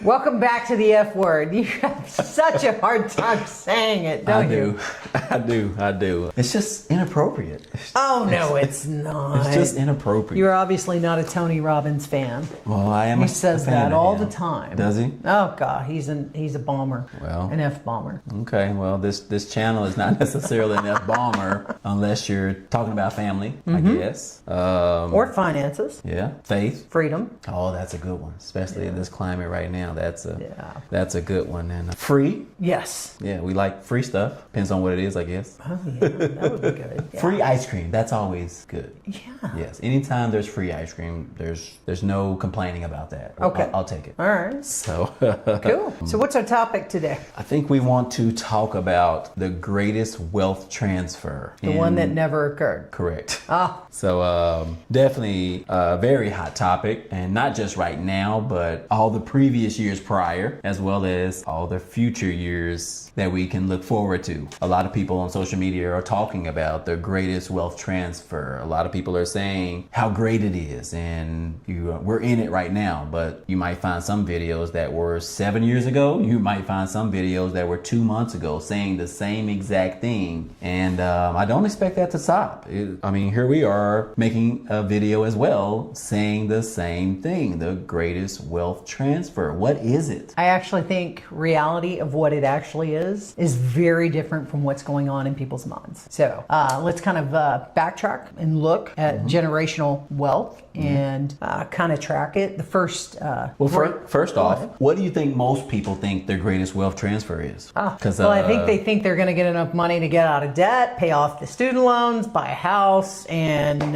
Welcome back to the F word. You have such a hard time saying it, don't you? I do. It's just inappropriate. Oh, no, it's not. It's just inappropriate. You're obviously not a Tony Robbins fan. Well, I am. He says that all the time. Does he? Oh, God, he's a bomber. Well, an F bomber. Okay, well, this channel is not necessarily an F bomber unless you're talking about family, I guess. Or finances. Yeah, faith, freedom. Oh, that's a good one, especially in this climate right now. That's a good one. And free. Yes. Yeah, we like free stuff. Depends on what it is, I guess. Oh yeah, that would be good. Yeah. Free ice cream. That's always good. Yeah. Yes. Anytime there's free ice cream, there's no complaining about that. Okay. I'll take it. All right. So cool. So what's our topic today? I think we want to talk about the greatest wealth transfer. The one that never occurred. Correct. Ah. So definitely a very hot topic, and not just right now, but all the previous years prior, as well as all the future years that we can look forward to. A lot of people on social media are talking about the greatest wealth transfer. A lot of people are saying how great it is, and we're in it right now, but you might find some videos that were 7 years ago. You might find some videos that were 2 months ago saying the same exact thing. And I don't expect that to stop. Here we are making a video as well saying the same thing, the greatest wealth transfer. What is it? I actually think reality of what it actually is very different from what's going on in people's minds. So let's kind of backtrack and look at generational wealth and kind of track it. The first first off, what do you think most people think their greatest wealth transfer is? Well, I think they think they're going to get enough money to get out of debt, pay off the student loans, buy a house, and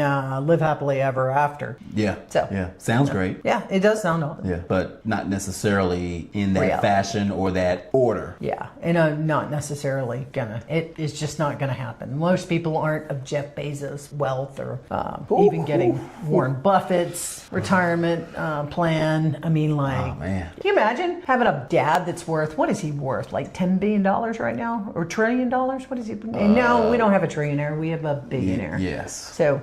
live happily ever after. Yeah. So yeah, sounds great. Yeah, it does sound awesome. Yeah, but not necessarily in that fashion or that order. Yeah, and not necessarily gonna. It is just not gonna happen. Most people aren't of Jeff Bezos' wealth or even getting Warren Buffett's retirement plan. I mean, like, oh man, can you imagine having a dad that's worth, what is he worth? Like $10 billion right now, or $1 trillion? What is he? No, we don't have a trillionaire. We have a billionaire. Yes. So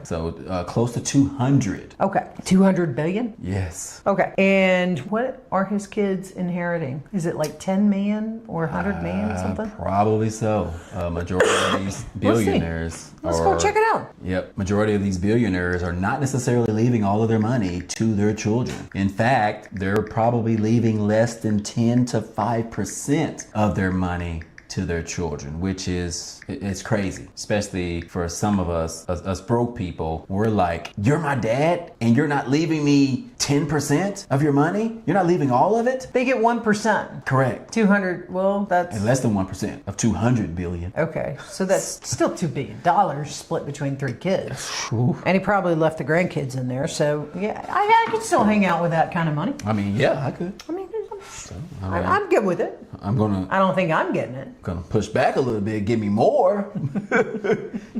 close to 200. Okay, 200 billion. Yes. Okay, and what are his kids inheriting? Is it like 10 million or 100 million or something? Probably so. Majority of these billionaires. Let's go check it out. Yep. Majority of these billionaires are not necessarily leaving all of their money to their children. In fact, they're probably leaving less than 10 to 5% of their money to their children, which is, it's crazy, especially for some of us broke people. We're like, you're my dad and you're not leaving me 10% of your money? You're not leaving all of it? They get 1%. Correct. 200, well, that's... And less than 1% of 200 billion. Okay, so that's still $2 billion split between 3 kids. And he probably left the grandkids in there, so yeah, I could still hang out with that kind of money. I mean, yeah, I could. I mean, I'm good with it. I don't think I'm getting it. Gonna push back a little bit, give me more.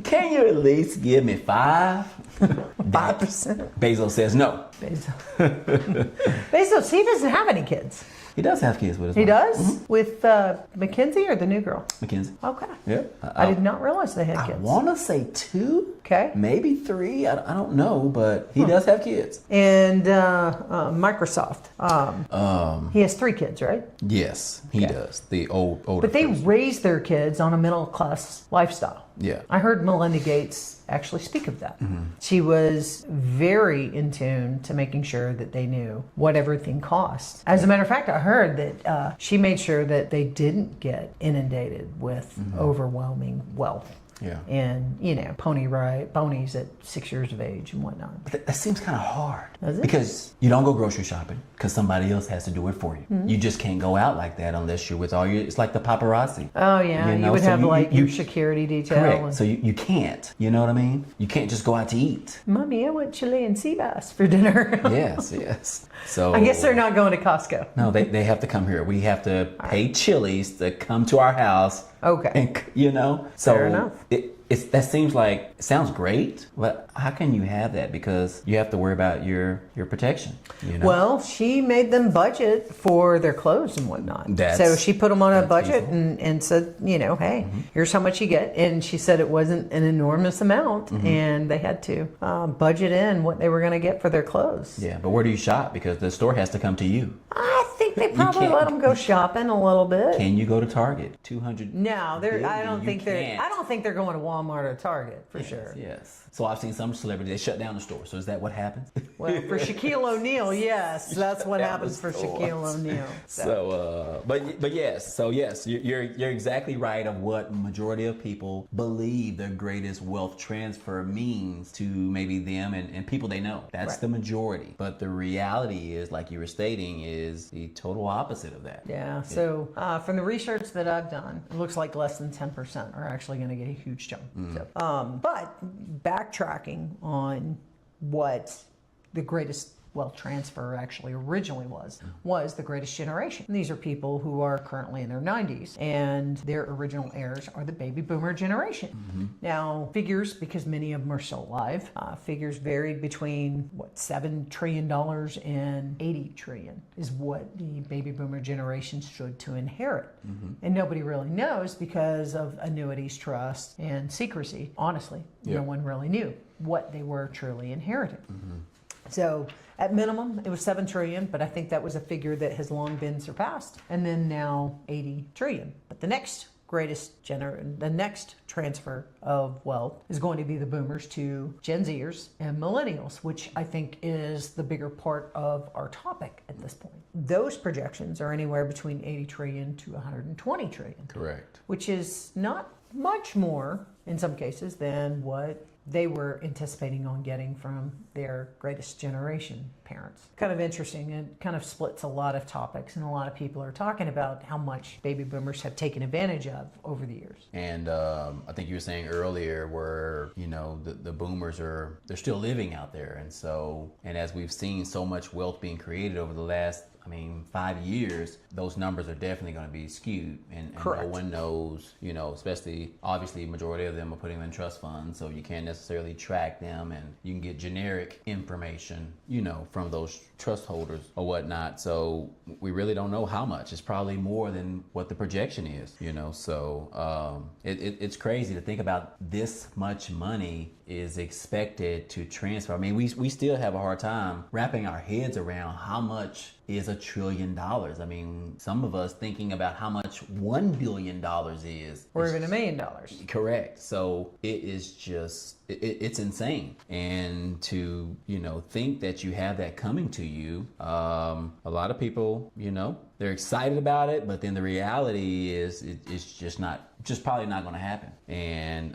Can you at least give me 5%? 5%? Bezos says no. Bezos, he doesn't have any kids. He does have kids with his wife. He does? Mm-hmm. With Mackenzie or the new girl? Mackenzie. Okay. Yeah. I did not realize they had kids. I want to say 2. Okay. Maybe 3. I don't know, but he does have kids. And Microsoft. He has 3 kids, right? Yes, he does. The older. But they raise their kids on a middle class lifestyle. Yeah. I heard Melinda Gates actually speak of that. Mm-hmm. She was very in tune to making sure that they knew what everything cost. As a matter of fact, I heard that she made sure that they didn't get inundated with overwhelming wealth. Yeah. And, ponies at 6 years of age and whatnot. But that seems kind of hard. Does it? Because you don't go grocery shopping because somebody else has to do it for you. Mm-hmm. You just can't go out like that unless you're with all your, it's like the paparazzi. Oh, yeah. You would have your security detail. Correct. So you can't. You know what I mean? You can't just go out to eat. Mommy, I want Chilean sea bass for dinner. Yes. So I guess they're not going to Costco. No, they have to come here. We have to pay Chili's to come to our house. Okay. And, so fair enough. that seems like it sounds great, but how can you have that? Because you have to worry about your protection. You know? Well, she made them budget for their clothes and whatnot. So she put them on a budget and said, you know, hey, here's how much you get. And she said it wasn't an enormous amount, and they had to budget in what they were going to get for their clothes. Yeah, but where do you shop? Because the store has to come to you. I think they probably let them go shopping a little bit. Can you go to Target? 200. No, I don't think they're going to Walmart or Target for sure. Yes. So I've seen some celebrities, they shut down the store. So is that what happens? Well, for Shaquille O'Neal, yes, that's what happens for Shaquille O'Neal. But yes. So yes, you're exactly right of what majority of people believe their greatest wealth transfer means to maybe them and people they know. That's the majority. But the reality is, like you were stating, is the total opposite of that. Yeah. So from the research that I've done, it looks like less than 10% are actually going to get a huge jump. So, but backtracking on what the greatest wealth transfer actually originally was the greatest generation. And these are people who are currently in their 90s, and their original heirs are the baby boomer generation. Now, figures, because many of them are still alive, figures varied between $7 trillion and $80 trillion is what the baby boomer generation stood to inherit. And nobody really knows because of annuities, trust, and secrecy. Honestly, no one really knew what they were truly inheriting. So at minimum, it was $7 trillion, but I think that was a figure that has long been surpassed. And then now $80 trillion. But the next transfer of wealth is going to be the boomers to Gen Zers and millennials, which I think is the bigger part of our topic at this point. Those projections are anywhere between 80 trillion to 120 trillion. Correct. Which is not much more in some cases than what they were anticipating on getting from their greatest generation parents. Kind of interesting. It kind of splits a lot of topics, and a lot of people are talking about how much baby boomers have taken advantage of over the years. And I think you were saying earlier where, the boomers they're still living out there. And as we've seen so much wealth being created over the last 5 years, those numbers are definitely going to be skewed, and no one knows, especially obviously majority of them are putting them in trust funds, so you can't necessarily track them, and you can get generic information, from those trust holders or whatnot. So we really don't know how much. It's probably more than what the projection is, so it's crazy to think about this much money is expected to transfer. We still have a hard time wrapping our heads around how much is $1 trillion. Some of us thinking about how much $1 billion is. Or even $1 million. Correct. So it is just, it's insane. And to, think that you have that coming to you, a lot of people, they're excited about it, but then the reality is it's just probably not going to happen. And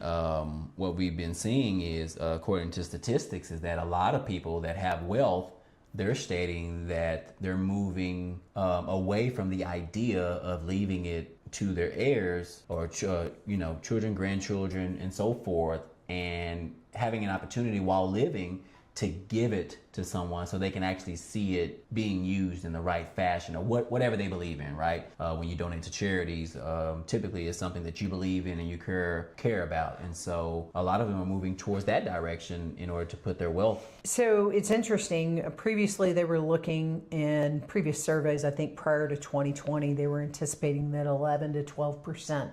what we've been seeing is, according to statistics, is that a lot of people that have wealth, they're stating that they're moving away from the idea of leaving it to their heirs or children, grandchildren, and so forth, and having an opportunity while living to give it to someone so they can actually see it being used in the right fashion, or whatever they believe in, right? When you donate to charities, typically it's something that you believe in and you care about. And so a lot of them are moving towards that direction in order to put their wealth. So it's interesting. Previously, they were looking in previous surveys, I think prior to 2020, they were anticipating that 11 to 12%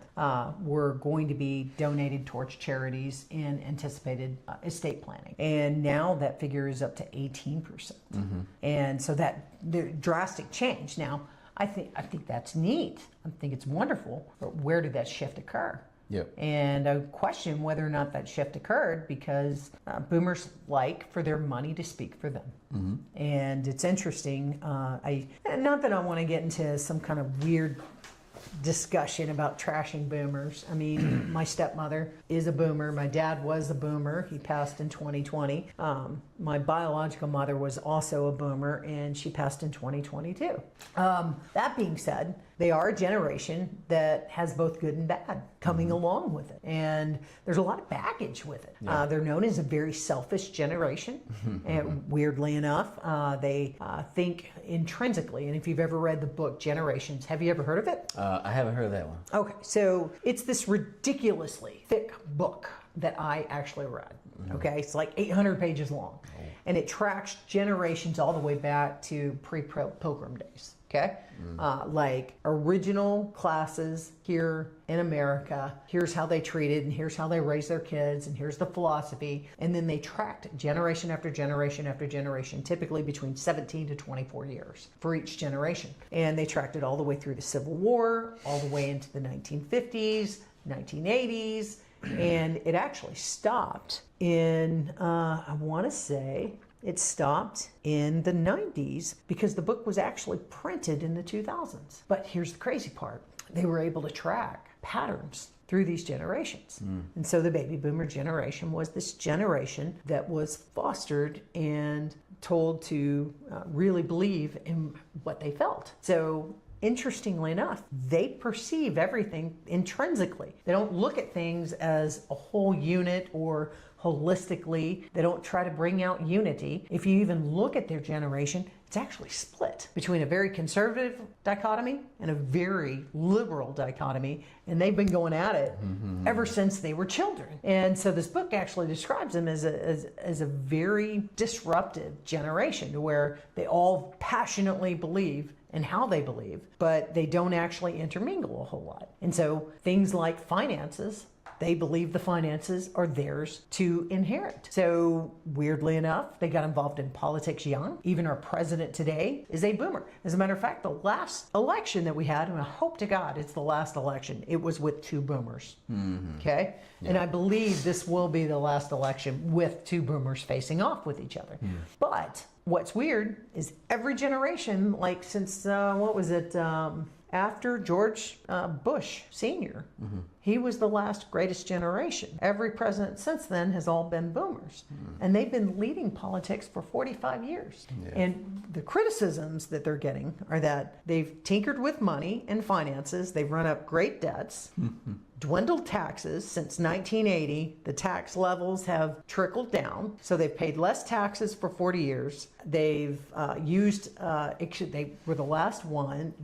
were going to be donated towards charities in anticipated estate planning. And now that figure is up to 18%. And so that the drastic change. Now, I think that's neat. I think it's wonderful. But where did that shift occur? Yep. And I question whether or not that shift occurred because boomers like for their money to speak for them. And it's interesting. Not that I want to get into some kind of weird discussion about trashing boomers. My stepmother is a boomer. My dad was a boomer. He passed in 2020. My biological mother was also a boomer, and she passed in 2022. That being said, they are a generation that has both good and bad coming along with it. And there's a lot of baggage with it. Yeah. They're known as a very selfish generation. And weirdly enough, they think intrinsically. And if you've ever read the book Generations, have you ever heard of it? I haven't heard of that one. Okay, so it's this ridiculously thick book that I actually read. Okay, it's like 800 pages long, and it tracks generations all the way back to pre-Pilgrim days. Okay, like original classes here in America. Here's how they treated, and here's how they raised their kids, and here's the philosophy. And then they tracked generation after generation after generation, typically between 17 to 24 years for each generation. And they tracked it all the way through the Civil War, all the way into the 1950s, 1980s, and it actually stopped in, I want to say, it stopped in the 90s because the book was actually printed in the 2000s. But here's the crazy part. They were able to track patterns through these generations. And so the baby boomer generation was this generation that was fostered and told to really believe in what they felt. So interestingly enough, they perceive everything intrinsically. They don't look at things as a whole unit or holistically. They don't try to bring out unity. If you even look at their generation, it's actually split between a very conservative dichotomy and a very liberal dichotomy. And they've been going at it ever since they were children. And so this book actually describes them as a very disruptive generation, to where they all passionately believe in how they believe, but they don't actually intermingle a whole lot. And so things like finances, they believe the finances are theirs to inherit. So weirdly enough, they got involved in politics young. Even our president today is a boomer. As a matter of fact, the last election that we had, and I hope to God it's the last election, it was with two boomers. Okay? Yeah. And I believe this will be the last election with two boomers facing off with each other. But what's weird is every generation, like since, after George Bush Sr., he was the last greatest generation. Every president since then has all been boomers. And they've been leading politics for 45 years. Yeah. And the criticisms that they're getting are that they've tinkered with money and finances, they've run up great debts, dwindled taxes since 1980. The tax levels have trickled down, so they've paid less taxes for 40 years. They've they were the last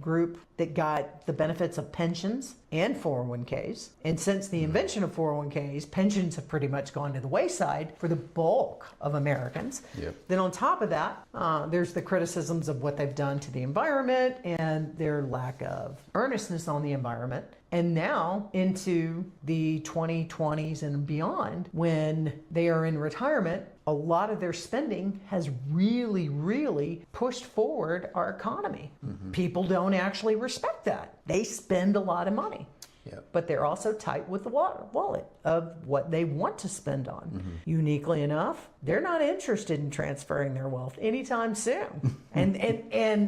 group that got the benefits of pensions and 401ks. And since the invention of 401ks, pensions have pretty much gone to the wayside for the bulk of Americans. Yep. Then on top of that, there's the criticisms of what they've done to the environment and their lack of earnestness on the environment. And now into the 2020s and beyond, when they are in retirement, a lot of their spending has really, really pushed forward our economy. People don't actually respect that. They spend a lot of money. Yep. But they're also tight with the wallet of what they want to spend on. Uniquely enough, they're not interested in transferring their wealth anytime soon. and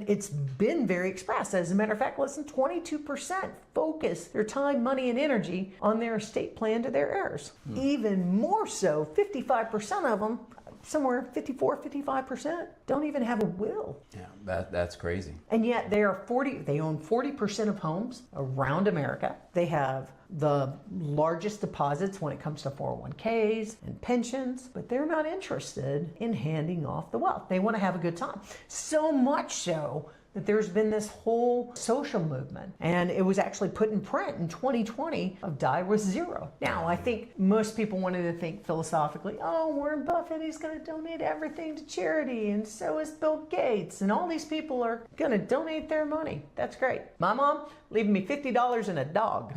it's been very expressed. As a matter of fact, less than 22% focus their time, money, and energy on their estate plan to their heirs. Even more so, 55% of them, somewhere 55%, don't even have a will. Yeah, that's crazy. And yet they own 40% of homes around America. They have the largest deposits when it comes to 401ks and pensions, but they're not interested in handing off the wealth. They want to have a good time. So much so that there's been this whole social movement, and it was actually put in print in 2020 of Die with Zero. Now, I think most people wanted to think philosophically, oh, Warren Buffett, he's going to donate everything to charity, and so is Bill Gates, and all these people are going to donate their money. That's great. My mom leaving me $50 and a dog.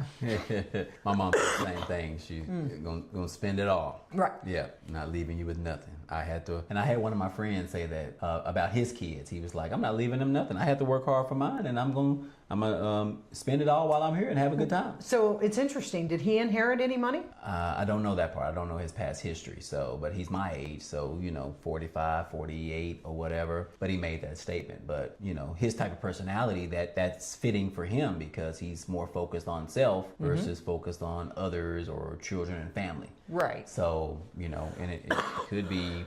My mom said the same thing. She's gonna spend it all. Right. Yeah, not leaving you with nothing. I had one of my friends say that about his kids. He was like, I'm not leaving them nothing. I had to work hard for mine, and I'm gonna spend it all while I'm here and have a good time. So it's interesting. Did he inherit any money? I don't know that part. I don't know his past history. But he's my age, so 45, 48 or whatever. But he made that statement. But his type of personality, that's fitting for him because he's more focused on self versus focused on others or children and family. Right. So and it could be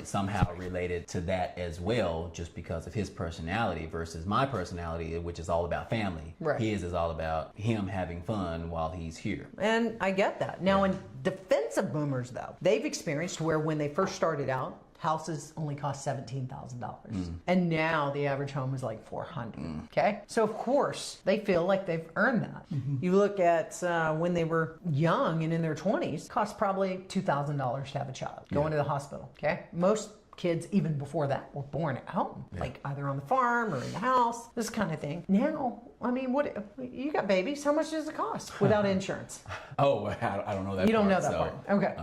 somehow related to that as well, just because of his personality versus my personality, which is all about family. Right. His is all about him having fun while he's here. And I get that. Now, in defense of boomers, though, they've experienced where when they first started out, houses only cost $17,000. And now the average home is like $400. Okay. So of course they feel like they've earned that. You look at when they were young and in their 20s, it cost probably $2,000 to have a child, going to the hospital. Okay. Most kids, even before that, were born at home, like either on the farm or in the house, this kind of thing. Now, I mean, what you got babies? How much does it cost without insurance? Oh, I don't know that. You don't know part, that part. Okay.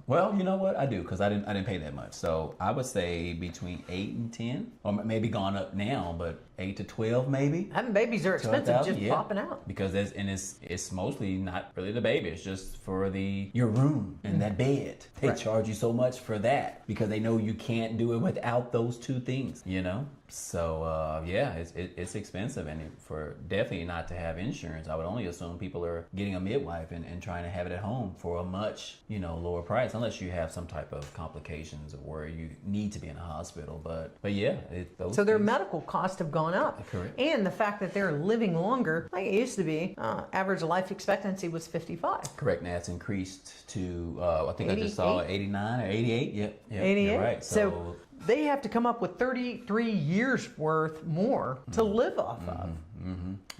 Well, you know what? I do, because I didn't pay that much. So I would say between 8 and 10, or maybe gone up now, but 8 to 12 maybe. Having babies are expensive, just popping out. Because it's mostly not really the baby. It's just for your room and that bed. They charge you so much for that because they know you can't do it without those two things. You know. So it's expensive, and for definitely not to have insurance, I would only assume people are getting a midwife and trying to have it at home for a much lower price, unless you have some type of complications where you need to be in a hospital. But yeah, so their medical costs have gone up. Correct. And the fact that they're living longer, like it used to be, average life expectancy was 55. Correct. Now it's increased to I think 88? I just saw 89 or 88. Yep. 88. You're right. So they have to come up with 33 years worth more to live off of.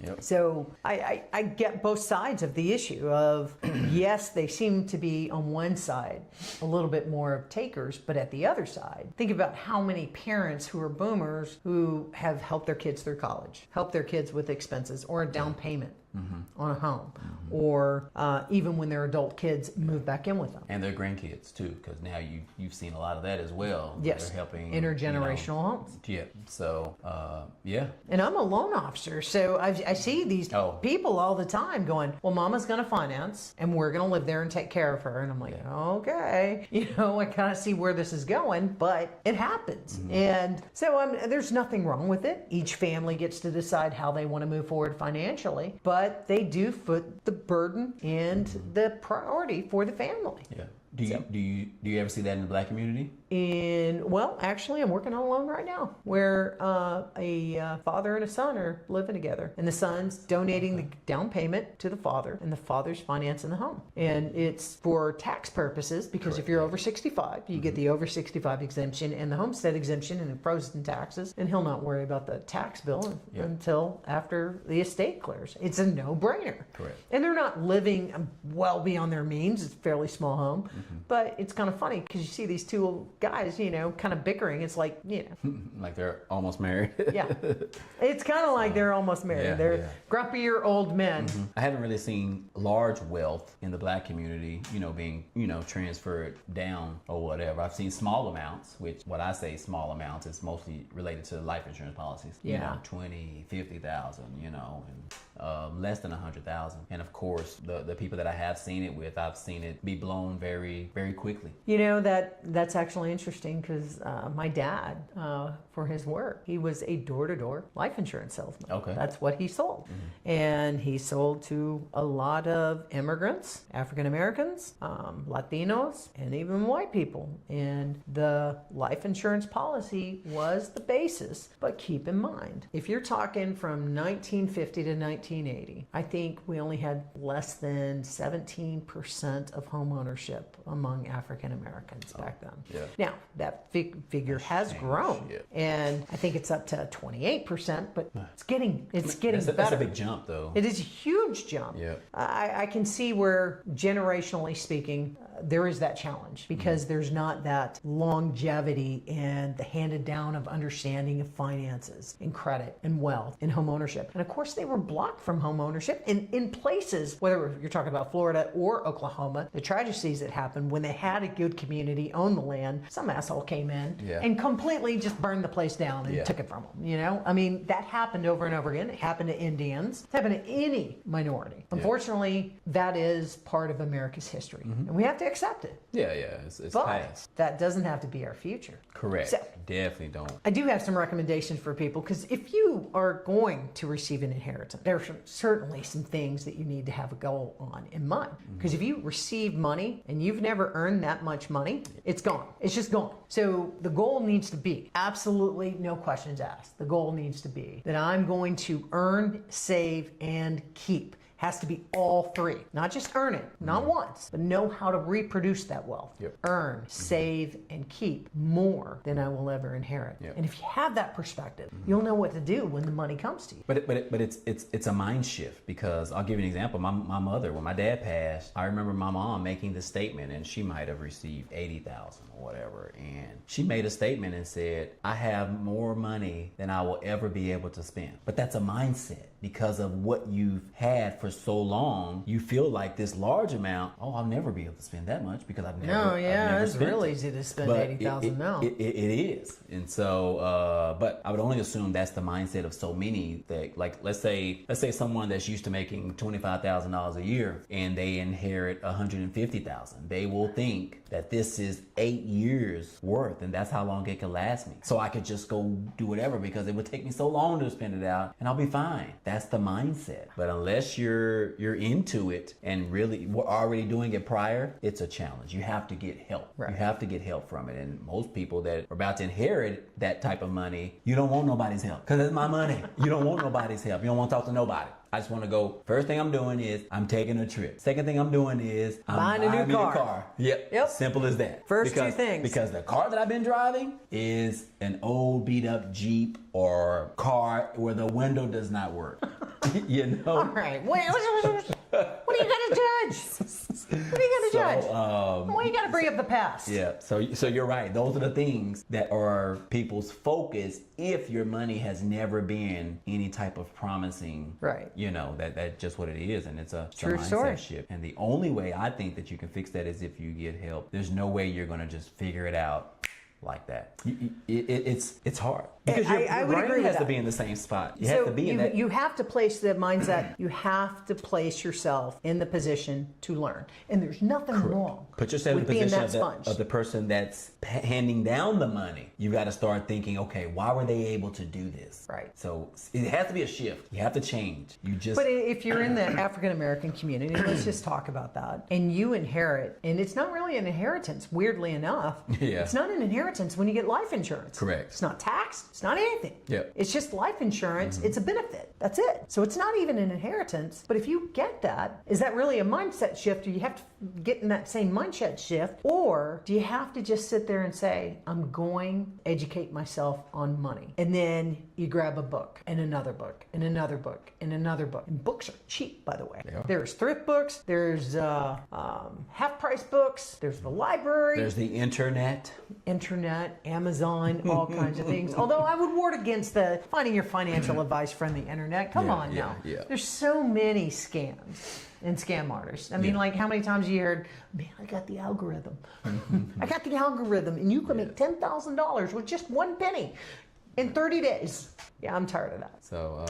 Yep. So I get both sides of the issue of, yes, they seem to be on one side a little bit more of takers, but at the other side, think about how many parents who are boomers who have helped their kids through college, helped their kids with expenses or a down payment on a home, or even when their adult kids move back in with them. And their grandkids too, because now you've seen a lot of that as well. Yes, they're helping intergenerational homes. Yeah. So yeah. And I'm a loan officer, so I see these people all the time going, well, Mama's going to finance, and we're going to live there and take care of her. And I'm like, okay, I kind of see where this is going, but it happens. And so there's nothing wrong with it. Each family gets to decide how they want to move forward financially, but they do put the burden and the priority for the family. Yeah. Do you ever see that in the Black community? Actually, I'm working on a loan right now where a father and a son are living together, and the son's donating the down payment to the father, and the father's financing the home. And it's for tax purposes because if you're over 65, you get the over 65 exemption and the homestead exemption and the frozen taxes, and he'll not worry about the tax bill until after the estate clears. It's a no-brainer. Correct. And they're not living well beyond their means. It's a fairly small home. But it's kind of funny because you see these two guys, kind of bickering. It's like, like they're almost married. Yeah. It's kind of like they're almost married. Yeah, they're grumpier old men. I haven't really seen large wealth in the Black community, being, transferred down or whatever. I've seen small amounts, which what I say small amounts is mostly related to life insurance policies. Yeah. 20, 50,000, and less than 100,000. And of course, the people that I have seen it with, I've seen it be blown very, very quickly. That's actually interesting because my dad, for his work, he was a door-to-door life insurance salesman. Okay. That's what he sold. And he sold to a lot of immigrants, African Americans, Latinos, and even white people. And the life insurance policy was the basis. But keep in mind, if you're talking from 1950 to 1980, I think we only had less than 17% of home ownership among African Americans back then. Yeah. Now, that figure has grown, and I think it's up to 28%, but it's getting better. That's a big jump, though. It is a huge jump. Yeah. I can see where, generationally speaking, there is that challenge because there's not that longevity and the handed down of understanding of finances and credit and wealth and home ownership. And of course, they were blocked from home ownership in places, whether you're talking about Florida or Oklahoma, the tragedies that happened when they had a good community own the land, some asshole came in and completely just burned the place down and took it from them. I mean, that happened over and over again. It happened to Indians. It happened to any minority. Unfortunately, that is part of America's history, and we have to accept it. It's But past. that doesn't have to be our future. Correct. So, Definitely don't. I do have some recommendations for people because if you are going to receive an inheritance, there are certainly some things that you need to have a goal on in mind. Because if you receive money and you've never earned that much money, it's gone. It's just gone. So the goal needs to be, absolutely no questions asked, the goal needs to be that I'm going to earn, save, and keep has to be all three. Not just earn it, not once, but know how to reproduce that wealth. Yep. Earn, save, and keep more than I will ever inherit. Yep. And if you have that perspective, you'll know what to do when the money comes to you. But it's a mind shift, because I'll give you an example. My mother, when my dad passed, I remember my mom making this statement, and she might have received 80,000 or whatever, and she made a statement and said, I have more money than I will ever be able to spend. But that's a mindset. Because of what you've had for so long, you feel like this large amount, I'll never be able to spend that much because I've never it's spent real it. easy to spend But 80,000 now. It is. And so, but I would only assume that's the mindset of so many that, like, let's say someone that's used to making $25,000 a year and they inherit $150,000. They will think that this is 8 years worth, and that's how long it could last me. So I could just go do whatever because it would take me so long to spend it out, and I'll be fine. That's the mindset. But unless you're into it and really were already doing it prior, it's a challenge. You have to get help. Right. You have to get help from it. And most people that are about to inherit that type of money, you don't want nobody's help because it's my money. You don't want nobody's help. You don't want to talk to nobody. I just want to go. First thing I'm doing is I'm taking a trip. Second thing I'm doing is I'm buying a new car. Yep. Simple as that. First two things. Because the car that I've been driving is an old beat up Jeep or car where the window does not work. You know? All right. What are you going to judge? What are you going to judge? Why you got to bring up the past? Yeah. So you're right. Those are the things that are people's focus if your money has never been any type of promising. Right. You know, that's just what it is. And it's a True mindset story. shift. And the only way I think that you can fix that is if you get help. There's no way you're going to just figure it out like that. It's hard. Because your I would brain agree with has to that. be in the same spot. You have to be in that. You have to place the mindset. You have to place yourself in the position to learn, and there's nothing wrong. Put yourself in with the being position that sponge. of the person that's handing down the money. You got to start thinking, okay, why were they able to do this? Right. So it has to be a shift. You have to change. You just. But if you're in the African American community, let's just talk about that. And you inherit, and it's not really an inheritance, weirdly enough. Yeah. It's not an inheritance when you get life insurance. Correct. It's not taxed. It's not anything. Yep. It's just life insurance. It's a benefit. That's it. So it's not even an inheritance. But if you get that, is that really a mindset shift? Or you have to get in that same mindset shift? Or do you have to just sit there and say, I'm going to educate myself on money? And then you grab a book and another book and another book and another book. And books are cheap, by the way. They are. There's thrift books. There's half price books. There's the library. There's the internet. Amazon, all kinds of things. Although I would ward against the finding your financial advice from the internet. Come on now. Yeah. There's so many scams and scam artists. I mean, like how many times you heard, man, I got the algorithm. I got the algorithm, and you can make $10,000 with just one penny in 30 days. Yeah, I'm tired of that. So,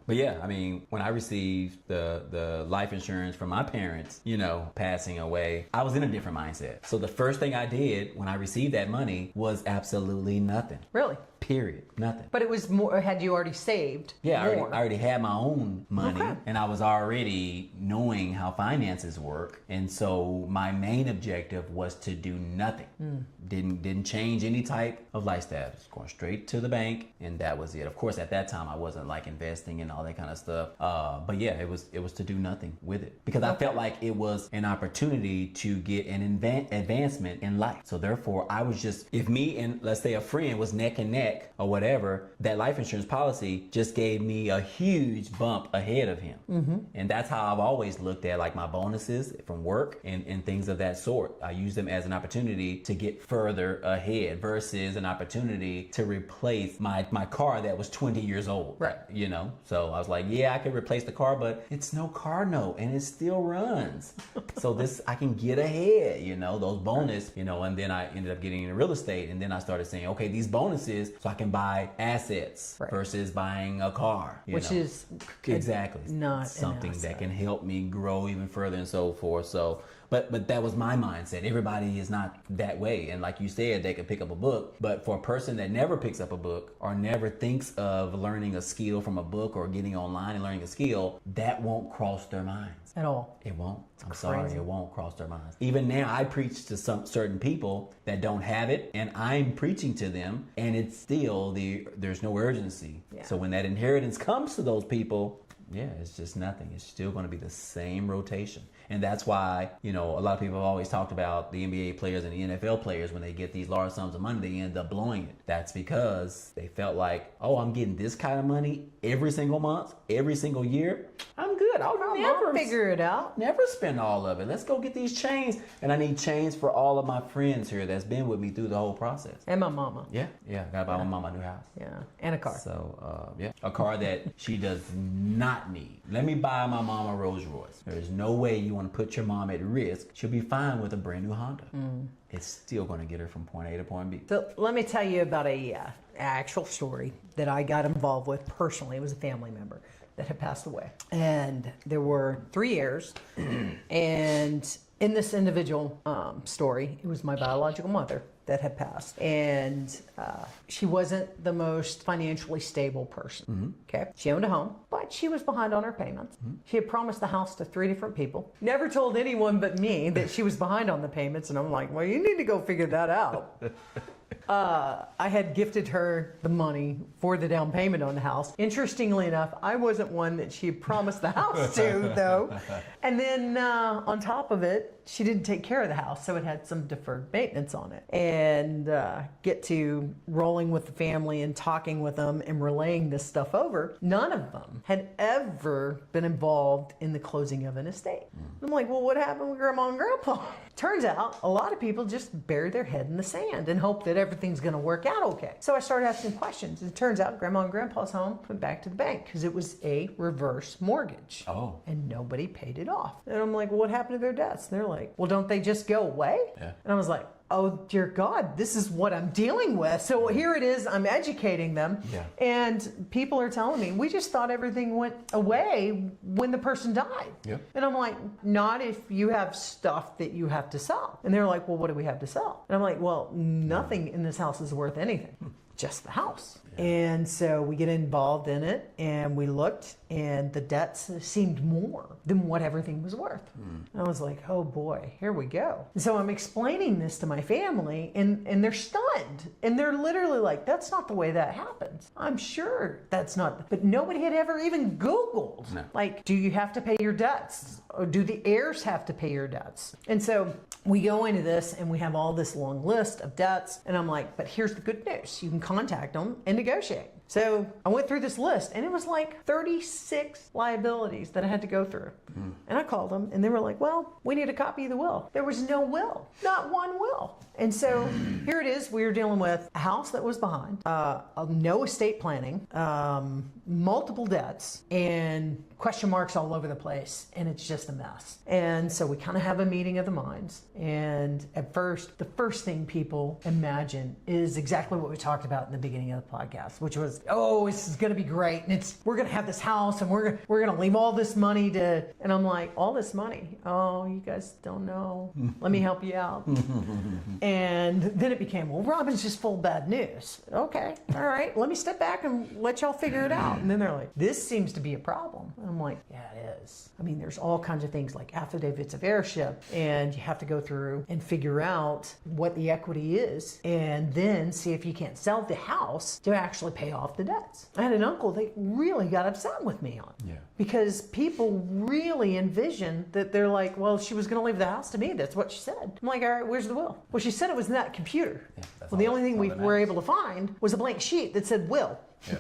but yeah, I mean, when I received the life insurance from my parents, you know, passing away, I was in a different mindset. So the first thing I did when I received that money was absolutely nothing. Really? Period. Nothing. But it was more, had you already saved? Yeah, I more? already had my own money, Okay. and I was already knowing how finances work. And so my main objective was to do nothing. Didn't change any type of lifestyle. Just going straight to the bank, and that was it. Of course, at that time I wasn't like investing and all that kind of stuff. But yeah, it was to do nothing with it because I felt like it was an opportunity to get an advancement in life. So therefore, I was just, if me and let's say a friend was neck and neck or whatever, that life insurance policy just gave me a huge bump ahead of him. And that's how I've always looked at like my bonuses from work and things of that sort. I use them as an opportunity to get further ahead versus an opportunity to replace my car that was 20 years old. Right. You know, so I was like, yeah, I could replace the car, but it's no car note and it still runs. So this, I can get ahead, you know, those bonus, you know, and then I ended up getting into real estate, and then I started saying, okay, these bonuses, so I can buy assets versus buying a car, which is exactly not something an that asset. can help me grow even further and so forth. So, but that was my mindset. Everybody is not that way. And like you said, they could pick up a book, but for a person that never picks up a book or never thinks of learning a skill from a book or getting online and learning a skill, that won't cross their minds. At all. It won't. I'm crazy. sorry, it won't cross their minds. Even now, I preach to some certain people that don't have it, and I'm preaching to them, and it's still there's no urgency. Yeah. So when that inheritance comes to those people, Yeah, it's just nothing. It's still going to be the same rotation. And that's why, a lot of people have always talked about the NBA players and the NFL players, when they get these large sums of money, they end up blowing it. That's because they felt like, oh, I'm getting this kind of money every single month, every single year. I'm good. I'll never figure it out. Never spend all of it. Let's go get these chains. And I need chains for all of my friends here that's been with me through the whole process. And my mama. Yeah. Gotta buy my mama a new house. Yeah. And a car. So, a car that she does not need. Let me buy my mom a Rolls Royce. There's no way you want to put your mom at risk. She'll be fine with a brand new Honda. It's still going to get her from point A to point B. So let me tell you about a actual story that I got involved with personally. It was a family member that had passed away. And there were 3 heirs. And in this individual story, it was my biological mother that had passed. And she wasn't the most financially stable person. Okay. She owned a home, but she was behind on her payments. She had promised the house to 3 different people. Never told anyone but me that she was behind on the payments. And I'm like, well, you need to go figure that out. I had gifted her the money for the down payment on the house. Interestingly enough, I wasn't one that she promised the house to, though. And then on top of it, she didn't take care of the house, so it had some deferred maintenance on it. And get to rolling with the family and talking with them and relaying this stuff over, none of them had ever been involved in the closing of an estate. I'm like, well, what happened with Grandma and Grandpa? Turns out a lot of people just bury their head in the sand and hope that everything's going to work out okay. So I started asking questions. It turns out Grandma and Grandpa's home went back to the bank because it was a reverse mortgage. Oh. And nobody paid it off. And I'm like, well, what happened to their debts? And they're like, well, don't they just go away? Yeah. And I was like, oh, dear God, this is what I'm dealing with. So here it is. I'm educating them. Yeah. And people are telling me, we just thought everything went away when the person died. Yeah. And I'm like, not if you have stuff that you have to sell. And they're like, well, what do we have to sell? And I'm like, well, nothing in this house is worth anything. Just the house. Yeah. And so we get involved in it and we looked and the debts seemed more than what everything was worth. And I was like, oh boy, here we go. And so I'm explaining this to my family and they're stunned. And they're literally like, that's not the way that happens. I'm sure that's not, but nobody had ever even Googled. No. Like, do you have to pay your debts? Or do the heirs have to pay your debts? And so we go into this and we have all this long list of debts. And I'm like, but here's the good news. You can contact them and negotiate. So I went through this list and it was like 36 liabilities that I had to go through. And I called them and they were like, well, we need a copy of the will. There was no will, not one will. And so here it is. We were dealing with a house that was behind, no estate planning, multiple debts, and question marks all over the place. And it's just a mess. And so we kind of have a meeting of the minds. And at first, the first thing people imagine is exactly what we talked about in the beginning of the podcast, which was, oh, this is going to be great. And we're going to have this house and we're going to leave all this money to, and I'm like, all this money? Oh, you guys don't know. Let me help you out. And then it became, well, Robin's just full of bad news. Okay. All right. Let me step back and let y'all figure it out. And then they're like, this seems to be a problem. And I'm like, yeah, it is. I mean, there's all kinds of things like affidavits of heirship, and you have to go through and figure out what the equity is and then see if you can't sell the house to actually pay off the debts. I had an uncle that really got upset with me on. Yeah. Because people really envision that they're like, well, she was going to leave the house to me. That's what she said. I'm like, all right, where's the will? Well, she said it was in that computer. Yeah, well, the only thing we were able to find was a blank sheet that said will. Yeah.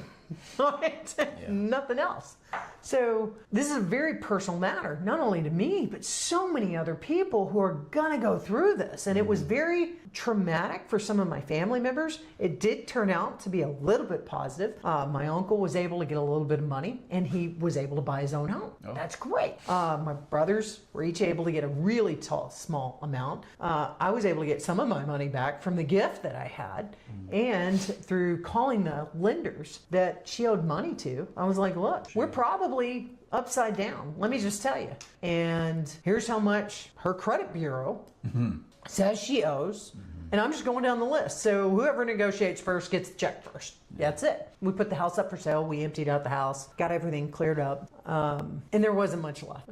Right? Yeah. Nothing else. So this is a very personal matter, not only to me, but so many other people who are going to go through this. And it was very traumatic for some of my family members. It did turn out to be a little bit positive. My uncle was able to get a little bit of money and he was able to buy his own home. Oh. That's great. My brothers were each able to get a really small amount. I was able to get some of my money back from the gift that I had. And through calling the lenders that she owed money to, I was like, look, we're probably upside down. Let me just tell you. And here's how much her credit bureau says she owes. And I'm just going down the list. So whoever negotiates first gets the check first. That's it. We put the house up for sale. We emptied out the house, got everything cleared up. And there wasn't much left.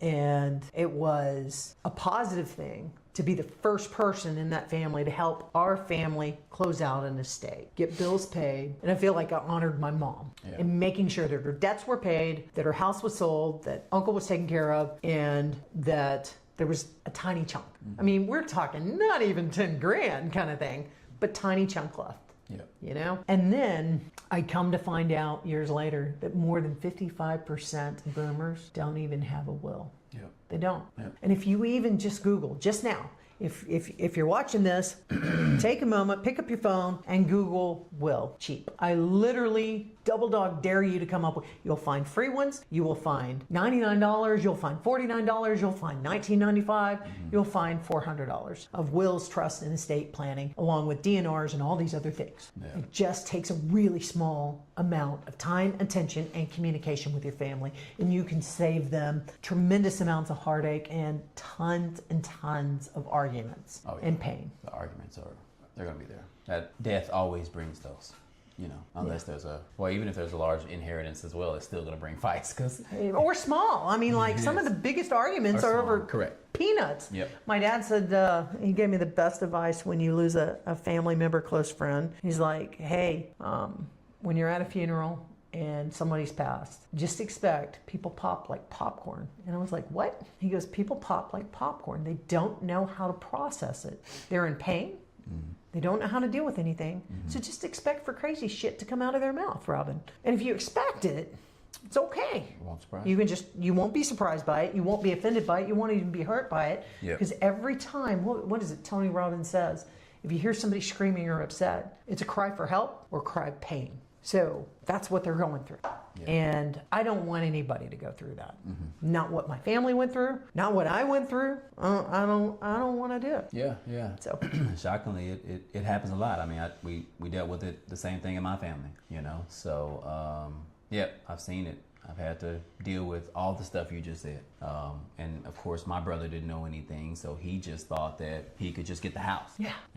And it was a positive thing to be the first person in that family to help our family close out an estate, get bills paid. And I feel like I honored my mom in making sure that her debts were paid, that her house was sold, that uncle was taken care of, and that there was a tiny chunk. I mean, we're talking not even 10 grand kind of thing, but tiny chunk left. You know? And then I come to find out years later that more than 55% of boomers don't even have a will. They don't. And if you even just Google, just now, if you're watching this, take a moment, pick up your phone and Google will cheap. I literally double dog dare you to come up with, you'll find free ones, you will find $99, you'll find $49, you'll find $19.95, you'll find $400 of wills, trust, and estate planning, along with DNRs and all these other things. It just takes a really small amount of time, attention, and communication with your family, and you can save them tremendous amounts of heartache and tons of arguments and pain. The arguments they're going to be there. That death always brings those. You know, unless there's even if there's a large inheritance as well, it's still going to bring fights or small. I mean, like some of the biggest arguments are over peanuts. My dad said he gave me the best advice when you lose a family member, close friend. He's like, hey, when you're at a funeral and somebody's passed, just expect people pop like popcorn. And I was like, what? He goes, people pop like popcorn. They don't know how to process it. They're in pain. They don't know how to deal with anything. So just expect for crazy shit to come out of their mouth, Robin. And if you expect it, it's okay. It won't surprise you won't be surprised by it. You won't be offended by it. You won't even be hurt by it. Because every time, what is it Tony Robbins says? If you hear somebody screaming or upset, it's a cry for help or cry of pain. So that's what they're going through. And I don't want anybody to go through that. Not what my family went through, not what I went through. I don't want to do it. So shockingly, it happens a lot. I mean, we dealt with it the same thing in my family, you know. So I've seen it. I've had to deal with all the stuff you just said. And of course, my brother didn't know anything, so he just thought that he could just get the house.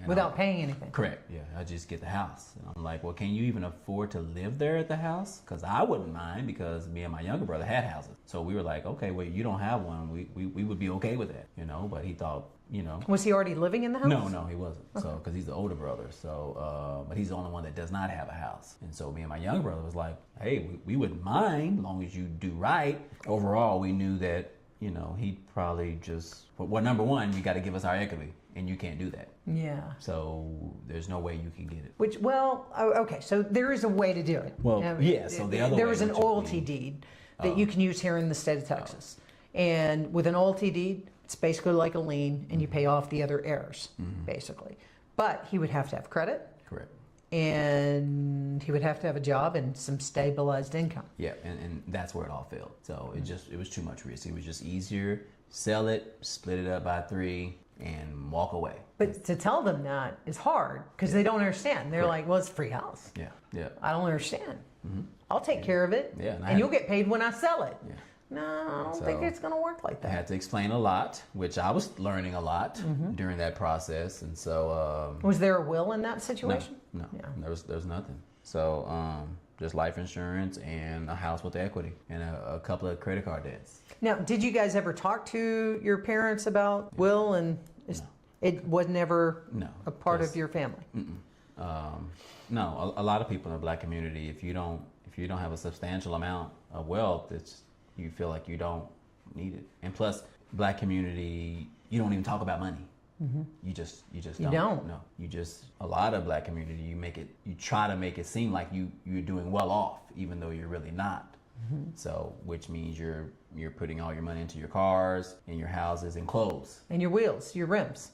Without paying anything. Correct. I just get the house. And I'm like, well, can you even afford to live there at the house? Because I wouldn't mind, because me and my younger brother had houses. So we were like, okay, well, you don't have one. We would be okay with that, you know. But he thought, you know. Was he already living in the house? No, he wasn't. So, because he's the older brother. So, but he's the only one that does not have a house. And so me and my younger brother was like, hey, we wouldn't mind as long as you do right. Overall, we knew that, you know, he'd probably just, well, number one, you got to give us our equity, and you can't do that. So there's no way you can get it. Okay, so there is a way to do it. Well, so the other there is an OLT deed that you can use here in the state of Texas. And with an OLT deed, it's basically like a lien, and you pay off the other heirs, basically. But he would have to have credit. Correct. And he would have to have a job and some stabilized income. And that's where it all failed. So it was too much risk. It was just easier, sell it, split it up by 3, and walk away. But to tell them that is hard, because they don't understand. They're like, well, it's a free house. I don't understand. I'll take care of it, and you'll get paid when I sell it. No, I don't think it's going to work like that. I had to explain a lot, which I was learning a lot during that process. And so... was there a will in that situation? No. There's nothing. So just life insurance and a house with equity and a couple of credit card debts. Now, did you guys ever talk to your parents about will? And it was never a part of your family? No, a lot of people in the Black community, if you don't have a substantial amount of wealth, you feel like you don't need it. And plus, Black community, you don't even talk about money. You just don't. No, a lot of Black community, you try to make it seem like you're doing well off, even though you're really not. So, which means you're putting all your money into your cars and your houses and clothes. And your wheels, your rims.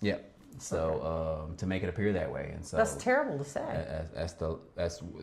So to make it appear that way, and so that's terrible to say. That's the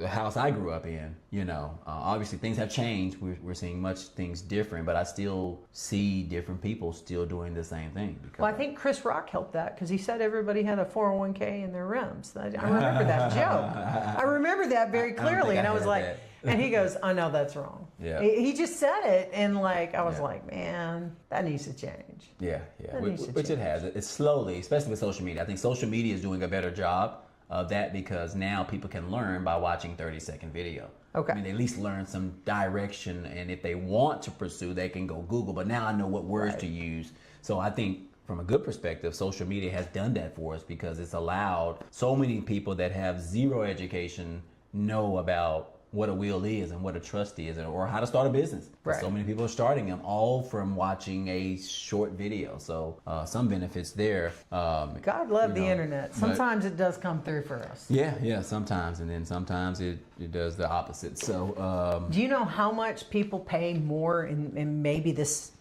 house I grew up in. You know, obviously things have changed. We're seeing things different, but I still see different people still doing the same thing. Well, I think Chris Rock helped that, because he said everybody had a 401k in their rims. I remember that joke. I remember that very clearly, and I was like, and he goes, "I know that's wrong." Yeah. He just said it, and like I was Yeah. like, man, that needs to change. Yeah, That needs to which it change. has. It's slowly, especially with social media. I think social media is doing a better job of that because now people can learn by watching 30-second video. Okay. I mean, they at least learn some direction, and if they want to pursue, they can go Google. But now I know what words to use. So I think from a good perspective, social media has done that for us because it's allowed so many people that have zero education know about what a will is and what a trust is, or how to start a business. Right. So many people are starting them all from watching a short video. So some benefits there. God love the internet. Sometimes it does come through for us. Yeah, sometimes, and then sometimes it does the opposite. So Do you know how much people pay more, and maybe this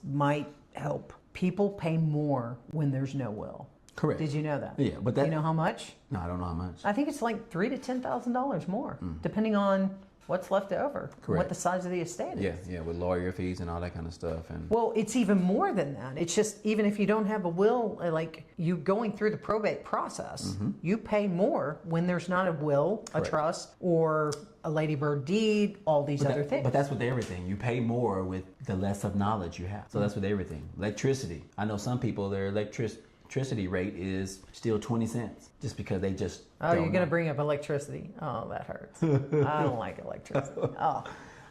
might help? People pay more when there's no will. correct. Did you know that? Yeah, but that. Do you know how much? No, I don't know how much. I think it's like $3,000 to $10,000 more, depending on what's left over, what the size of the estate is. Yeah, with lawyer fees and all that kind of stuff. And Well, it's even more than that. It's just even if you don't have a will, like you going through the probate process, you pay more when there's not a will, a Correct. trust, or a ladybird deed, all these other things. But that's with everything. You pay more with the less of knowledge you have. So that's with everything. Electricity. I know some people, their electricity rate is still 20 cents just because they just Oh, you're going to know. bring up electricity. Oh, that hurts. I don't like electricity. Oh,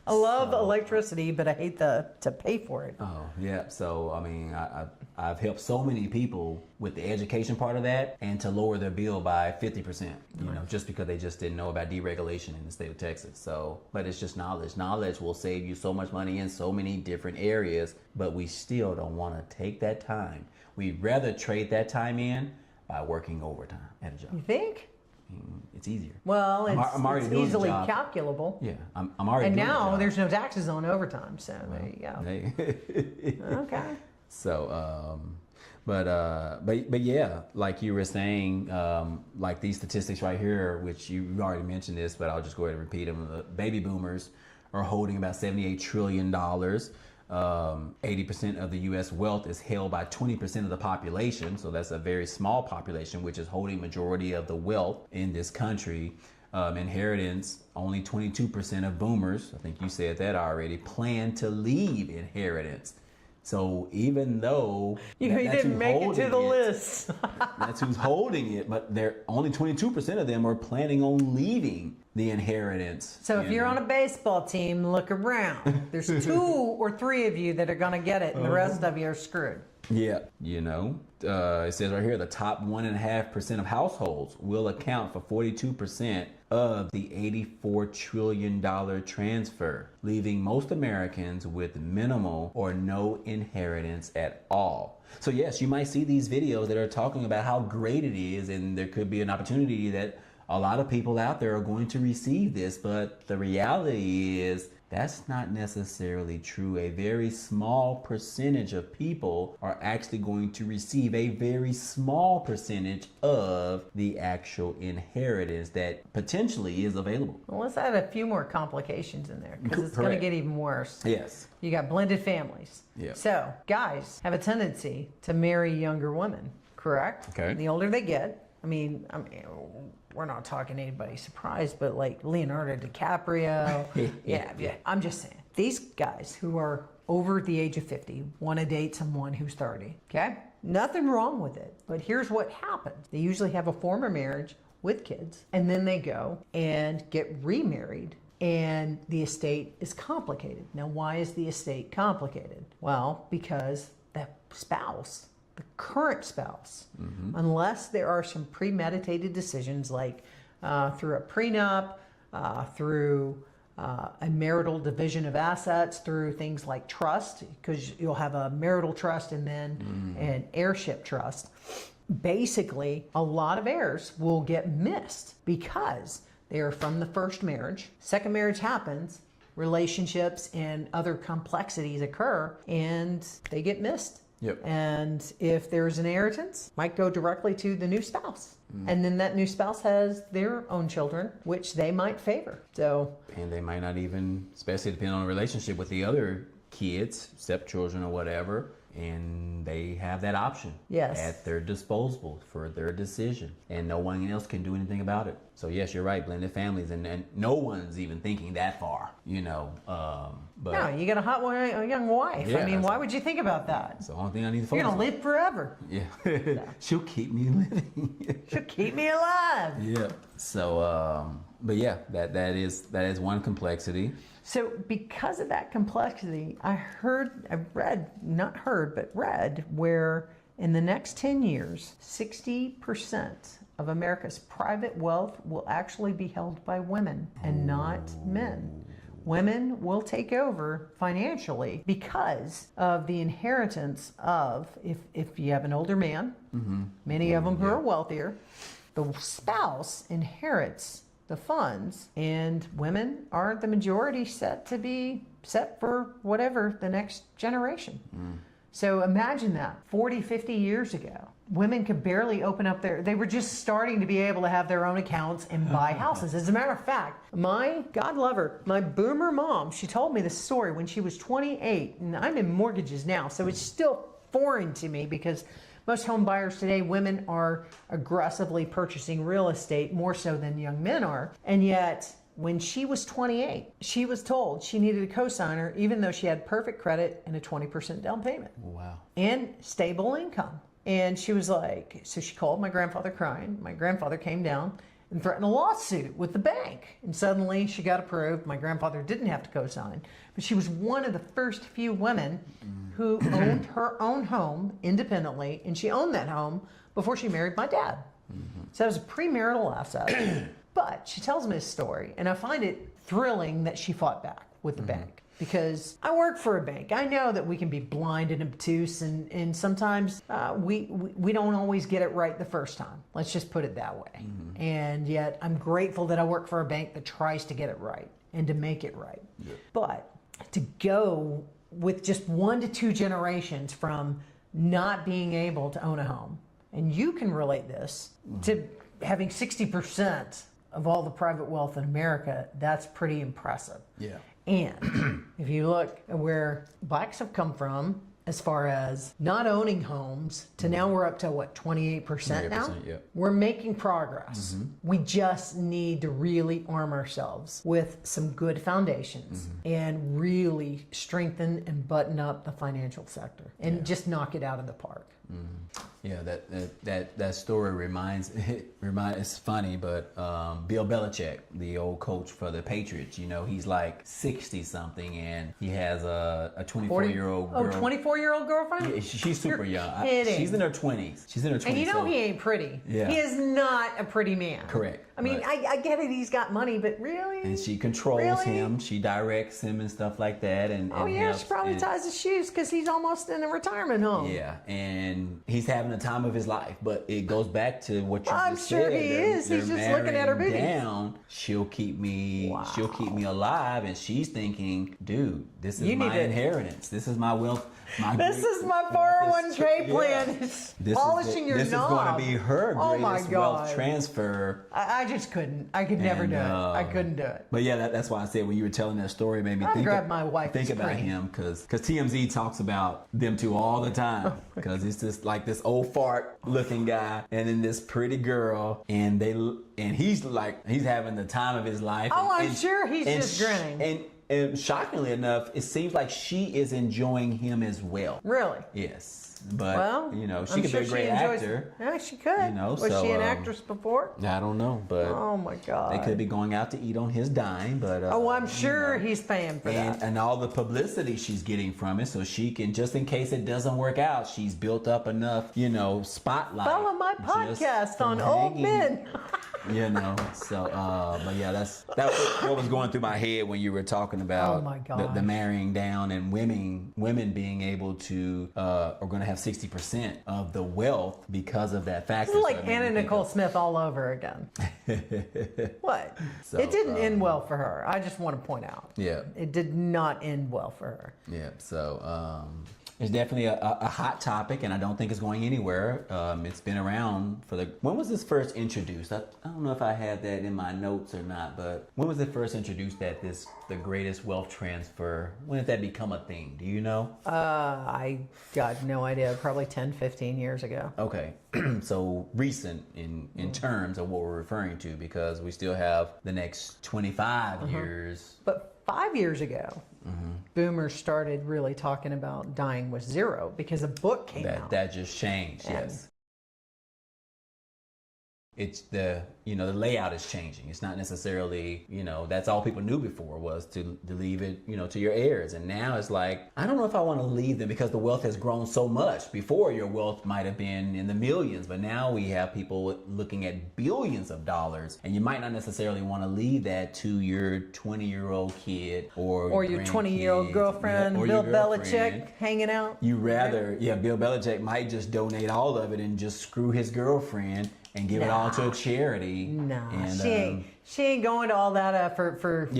I love electricity, but I hate to pay for it. Oh, yeah. So, I mean, I've helped so many people with the education part of that and to lower their bill by 50%, you know, just because they just didn't know about deregulation in the state of Texas. So, but it's just knowledge. Knowledge will save you so much money in so many different areas, but we still don't want to take that time. We'd rather trade that time in by working overtime at a job. You think? It's easier. Well, I'm already it's doing the easily job. calculable. Yeah, I'm already And doing the now job. there's no taxes on overtime, so there you go. Hey. Okay. So, but yeah, like you were saying, like these statistics right here, which you already mentioned this, but I'll just go ahead and repeat them. The baby boomers are holding about $78 trillion. 80% of the U.S. wealth is held by 20% of the population. So that's a very small population, which is holding majority of the wealth in this country. Inheritance, only 22% of boomers, I think you said that already, plan to leave inheritance. So even though You that's didn't who's make it to holding the it, list. that's who's holding it, but they're only 22% of them are planning on leaving the inheritance. So if you're on a baseball team, look around. There's 2 or 3 of you that are going to get it, and the rest of you are screwed. Yeah, you know, it says right here the top 1.5% of households will account for 42% of the $84 trillion transfer, leaving most Americans with minimal or no inheritance at all. So yes, you might see these videos that are talking about how great it is, and there could be an opportunity that a lot of people out there are going to receive this, but the reality is that's not necessarily true. A very small percentage of people are actually going to receive a very small percentage of the actual inheritance that potentially is available. Well, let's add a few more complications in there because it's going to Correct. get even worse. Yes. You got blended families. Yeah. So guys have a tendency to marry younger women, correct? Okay. The older they get, I mean, we're not talking anybody surprised, but like Leonardo DiCaprio. yeah. I'm just saying. These guys who are over the age of 50 want to date someone who's 30. Okay? Nothing wrong with it. But here's what happens. They usually have a former marriage with kids, and then they go and get remarried. And the estate is complicated. Now, why is the estate complicated? Well, because the spouse, the current spouse, unless there are some premeditated decisions like through a prenup, through a marital division of assets, through things like trust, because you'll have a marital trust and then an heirship trust. Basically, a lot of heirs will get missed because they are from the first marriage. Second marriage happens, relationships and other complexities occur, and they get missed. Yep. And if there's an inheritance, might go directly to the new spouse. And then that new spouse has their own children, which they might favor. So, And they might not even, especially depending on the relationship with the other kids, stepchildren or whatever, and they have that option Yes. at their disposal for their decision, and no one else can do anything about it. So yes, you're right, blended families, and no one's even thinking that far, but No, you got a young wife. Yeah, I mean, that's why would you think about that? it's the only thing I need to You're focus gonna on. live forever. Yeah. She'll keep me living. Should keep me alive. Yeah. So, but yeah, that is one complexity. So because of that complexity, read where in the next 10 years, 60% of America's private wealth will actually be held by women and not men. Women will take over financially because of the inheritance of, if you have an older man, many of them who are wealthier, the spouse inherits the funds, and women are the majority set for whatever the next generation. So imagine that 40, 50 years ago, women could barely open up they were just starting to be able to have their own accounts and buy houses. As a matter of fact, God love her, my boomer mom, she told me this story when she was 28, and I'm in mortgages now, so it's still foreign to me because most home buyers today, women are aggressively purchasing real estate more so than young men are. And yet, when she was 28, she was told she needed a cosigner even though she had perfect credit and a 20% down payment. Wow. And stable income. And she was like, so she called my grandfather crying. My grandfather came down and threatened a lawsuit with the bank. And suddenly she got approved. My grandfather didn't have to co-sign. But she was one of the first few women who owned her own home independently. And she owned that home before she married my dad. So that was a premarital asset. But she tells me this story, and I find it thrilling that she fought back with the bank. Because I work for a bank. I know that we can be blind and obtuse, and sometimes we don't always get it right the first time. Let's just put it that way. And yet I'm grateful that I work for a bank that tries to get it right and to make it right. Yeah. But to go with just 1 to 2 generations from not being able to own a home, and you can relate this to having 60% of all the private wealth in America, that's pretty impressive. Yeah. And if you look at where blacks have come from, as far as not owning homes, to now we're up to what, 28% now? 28%, yeah. We're making progress. We just need to really arm ourselves with some good foundations and really strengthen and button up the financial sector and just knock it out of the park. Yeah, that story reminds. It's funny, but Bill Belichick, the old coach for the Patriots, he's like 60 something, and he has a 24-year-old girl. Oh, 24-year-old girlfriend? Yeah, she's super young. Kidding. She's in her 20s. And he ain't pretty. Yeah. He is not a pretty man. Correct. I mean, But- I get it, he's got money, but really? And she controls Really? him. She directs him and stuff like that. And She probably ties his shoes because he's almost in a retirement home. Yeah, and he's having the time of his life. But it goes back to what you I'm just sure said. he is. He's just looking at her marrying boobies. down. She'll keep me. Wow. She'll keep me alive, and she's thinking, dude, this is You need my to- inheritance. This is my wealth. This is my 401k plan. It's polishing your This knob. is going to be her Oh my greatest God. wealth transfer. I just couldn't. I could never And, do it. I couldn't do it. But yeah, that's why I said when you were telling that story, it made me I'd think. grab my wife Think as about pretty. him because TMZ talks about them two all the time because it's just like this old fart looking guy and then this pretty girl, and he's having the time of his life. Oh, I'm sure he's and just grinning. And shockingly enough, it seems like she is enjoying him as well. Really? Yes, but Well, she I'm could sure be a great enjoys- actor. Yeah, she could. Was so, she an actress before? I don't know, but Oh my God. they could be going out to eat on his dime. But Oh, I'm sure he's paying for that. and all the publicity she's getting from it, so she can, just in case it doesn't work out, she's built up enough, spotlight. Follow my just podcast from on old hanging, men. So, but yeah, that was what was going through my head when you were talking about Oh my gosh. the marrying down and women being able to are going to have 60% of the wealth because of that factor. This is So like it made me Anna think Nicole of- Smith all over again. What? So, it didn't end well for her. I just want to point out. Yeah. It did not end well for her. Yeah, so it's definitely a hot topic, and I don't think it's going anywhere. It's been around when was this first introduced? I don't know if I have that in my notes or not, but when was it first introduced that this the greatest wealth transfer? When did that become a thing? Do you know? I got no idea. Probably 10, 15 years ago. Okay. So recent in terms of what we're referring to, because we still have the next 25 years. But 5 years ago, boomers started really talking about dying with zero because a book came out. That just changed, yes. It's the layout is changing. It's not necessarily, that's all people knew before was to leave it, to your heirs. And now it's like, I don't know if I want to leave them because the wealth has grown so much. Before, your wealth might have been in the millions, but now we have people looking at billions of dollars, and you might not necessarily want to leave that to your 20-year-old kid or your 20-year-old girlfriend, or Bill your girlfriend. Belichick hanging out. You rather, Bill Belichick might just donate all of it and just screw his girlfriend and give it all to a charity. Nah, and, she ain't going to all that effort for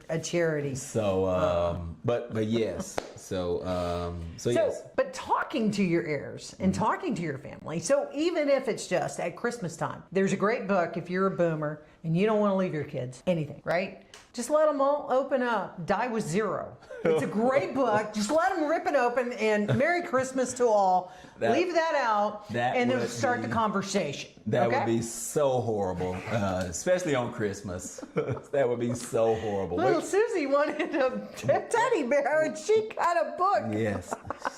a charity. So, but yes. So yes. But talking to your heirs and talking to your family. So even if it's just at Christmas time, there's a great book if you're a boomer and you don't want to leave your kids anything, right? Just let them all open up. Die with zero. It's a great book. Just let them rip it open and Merry Christmas to all. Leave that out and then start the conversation. That would be so horrible, especially on Christmas. That would be so horrible. Little Susie wanted a teddy bear and she got a book. Yes.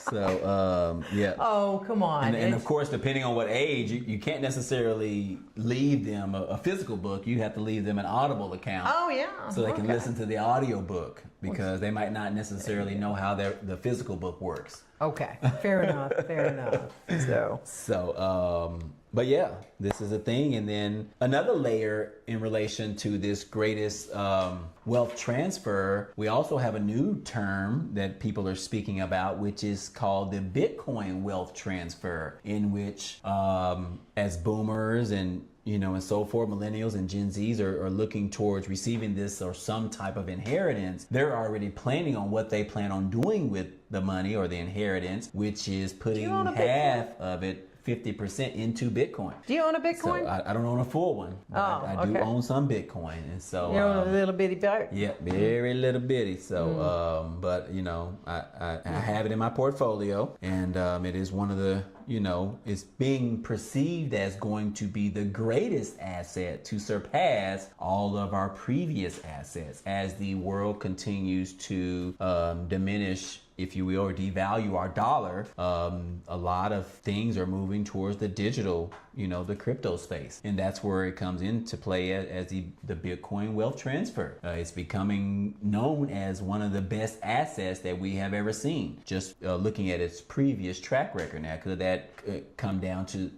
So, yeah. Oh, come on. And of course, depending on what age, you can't necessarily leave them a physical book. You have to leave them an Audible account. Oh, yeah. So they can listen to the audio book because they might not necessarily know how the physical book works. Okay. Fair enough. Fair enough. So, but yeah, this is a thing. And then another layer in relation to this greatest wealth transfer, we also have a new term that people are speaking about, which is called the Bitcoin wealth transfer, in which as boomers and so forth, millennials and Gen Zs are looking towards receiving this or some type of inheritance. They're already planning on what they plan on doing with the money or the inheritance, which is putting half of it, 50%, into Bitcoin. Do you own a Bitcoin? So I don't own a full one. But I do own some Bitcoin. And so you own a little bitty bit? Yeah, very little bitty. So, but I have it in my portfolio, and it is one of the, it's being perceived as going to be the greatest asset to surpass all of our previous assets as the world continues to diminish, if you will, or devalue our dollar. A lot of things are moving towards the digital, the crypto space. And that's where it comes into play as the Bitcoin wealth transfer. It's becoming known as one of the best assets that we have ever seen. Just looking at its previous track record. Now, could that come down to,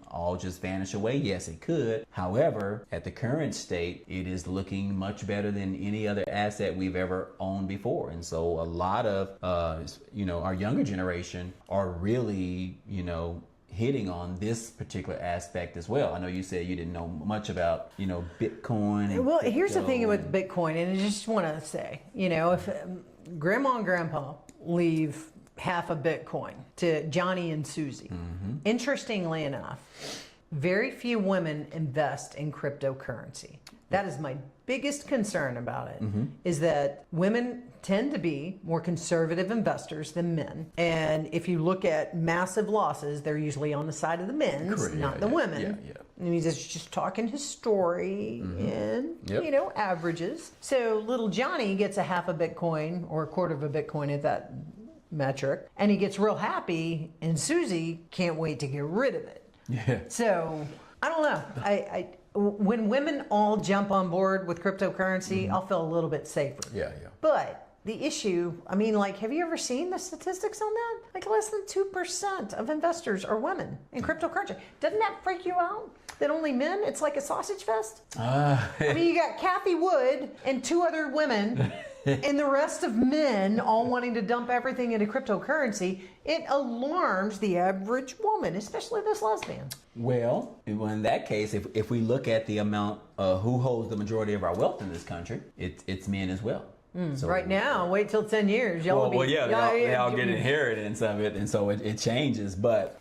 all just vanish away? Yes, it could. However, at the current state, it is looking much better than any other asset we've ever owned before. And so a lot of our younger generation are really, hitting on this particular aspect as well. I know you said you didn't know much about, Bitcoin. And well, here's the thing with Bitcoin, and I just want to say, if Grandma and Grandpa leave half a Bitcoin to Johnny and Susie, interestingly enough, very few women invest in cryptocurrency. That is my biggest concern about it, is that women tend to be more conservative investors than men. And if you look at massive losses, they're usually on the side of the men's, not the women. Yeah. And he's just talking his story and, averages. So little Johnny gets a half a Bitcoin or a quarter of a Bitcoin at that metric, and he gets real happy, and Susie can't wait to get rid of it. Yeah. So I don't know. When women all jump on board with cryptocurrency, I'll feel a little bit safer. Yeah. But the issue, have you ever seen the statistics on that? Less than 2% of investors are women in cryptocurrency. Doesn't that freak you out? That only men? It's like a sausage fest? You got Kathy Wood and two other women and the rest of men all wanting to dump everything into cryptocurrency. It alarms the average woman, especially this lesbian. Well, in that case, if we look at the amount who holds the majority of our wealth in this country, it's men as well. So, right now, wait till 10 years. They all get inheritance of it, and so it changes. But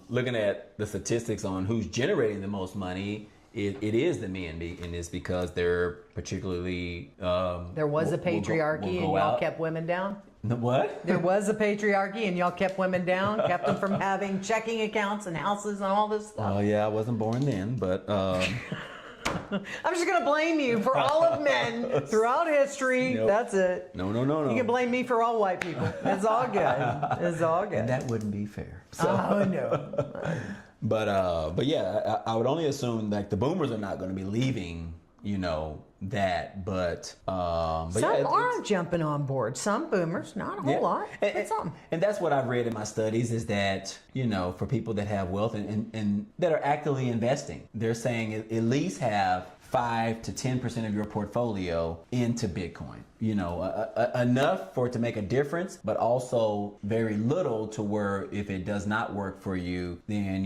looking at the statistics on who's generating the most money, it is the men, and it's because they're particularly. There was a patriarchy, and y'all kept women down. What? There was a patriarchy, and y'all kept women down, kept them from having checking accounts and houses and all this stuff. Oh yeah, I wasn't born then, but. I'm just going to blame you for all of men throughout history. Nope. That's it. No. You can blame me for all white people. It's all good. It's all good. And that wouldn't be fair. So. Oh, no. But yeah, I would only assume like the boomers are not going to be leaving, that, but some yeah, are jumping on board. Some boomers, not a whole lot, but some. And that's what I've read in my studies is that, for people that have wealth and that are actively investing, they're saying at least have 5 to 10% of your portfolio into Bitcoin. Enough for it to make a difference, but also very little to where if it does not work for you, then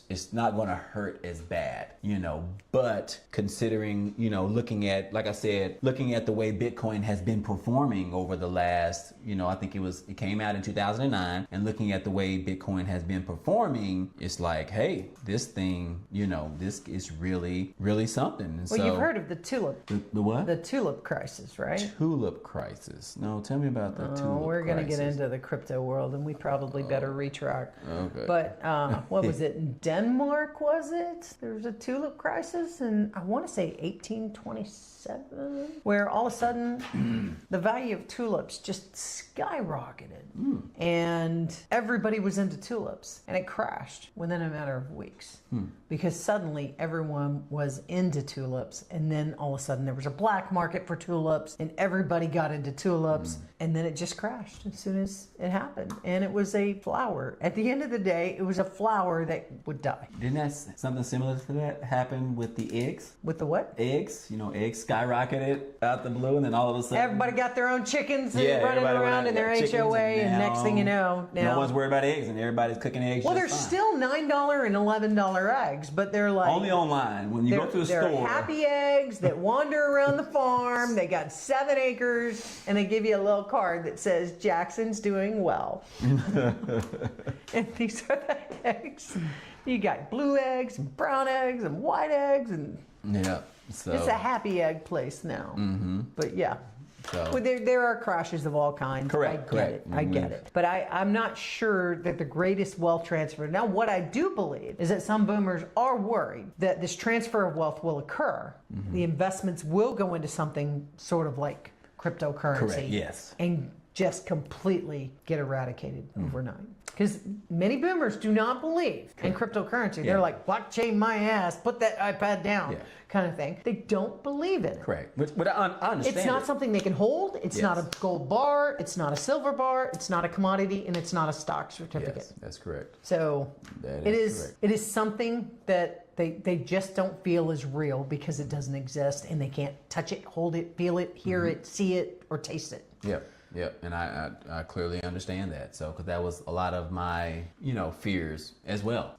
it's not going to hurt as bad. But considering, looking at, like I said, looking at the way Bitcoin has been performing over the last, I think it came out in 2009, and looking at the way Bitcoin has been performing, it's like, hey, this thing, this is really, really something. And well, you've heard of the tulip. The what? The tulip crisis, right? Tulip crisis. No, tell me about the tulip crisis. We're going to get into the crypto world, and we probably better retract. Okay. But what was it? In Denmark, was it? There was a tulip crisis, and I want to say 1827, where all of a sudden the value of tulips just skyrocketed, and everybody was into tulips, and it crashed within a matter of weeks because suddenly everyone was into tulips, and then all of a sudden there was a black market for tulips, and everybody got into tulips, and then it just crashed as soon as it happened. And it was a flower. At the end of the day, it was a flower that would die. Didn't that something similar to that happen with the eggs? With the what? Eggs. Eggs skyrocketed out the blue, and then all of a sudden everybody got their own chickens and running around in their HOA, and next thing you know, no one's worried about eggs, and everybody's cooking eggs. Well, they're still $9 and $11 eggs, but they're like only online when you go to the store. They're happy eggs that wander around the farm. They got 7 acres, and they give you a little card that says Jackson's doing well. And these are the eggs. You got blue eggs and brown eggs and white eggs, and so it's a happy egg place now. But yeah. So. Well, there are crashes of all kinds. Correct. I get it. But I'm not sure that the greatest wealth transfer. Now, what I do believe is that some boomers are worried that this transfer of wealth will occur. The investments will go into something sort of like cryptocurrency. Correct, yes. And just completely get eradicated overnight. Because many boomers do not believe in cryptocurrency. They're like, blockchain my ass, put that iPad down, kind of thing. They don't believe in it. Correct. But I understand. It's not something they can hold. It's not a gold bar. It's not a silver bar. It's not a commodity, and it's not a stock certificate. Yes, that's correct. So that it is is. correct. It is something that they just don't feel is real because it doesn't exist, and they can't touch it, hold it, feel it, hear it, see it, or taste it. Yep, and I clearly understand that. So, because that was a lot of my, fears as well,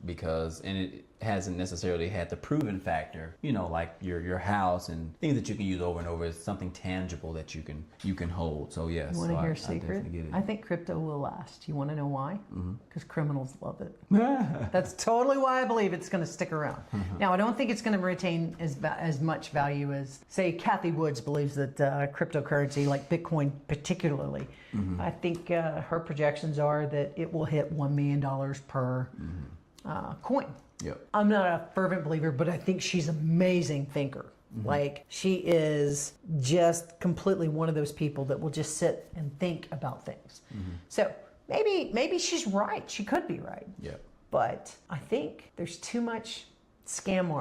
because, and it hasn't necessarily had the proven factor, like your house and things that you can use over and over. Is something tangible that you can hold. So yes. You want to hear a secret? definitely get it. I think crypto will last. You want to know why? Because criminals love it. That's totally why I believe it's going to stick around. Now, I don't think it's going to retain as much value as, say, Kathy Woods believes that cryptocurrency, like Bitcoin particularly. I think her projections are that it will hit $1 million per coin. Yep. I'm not a fervent believer, but I think she's an amazing thinker. Like, she is just completely one of those people that will just sit and think about things. So maybe she's right. She could be right. Yep. But I think there's too much scam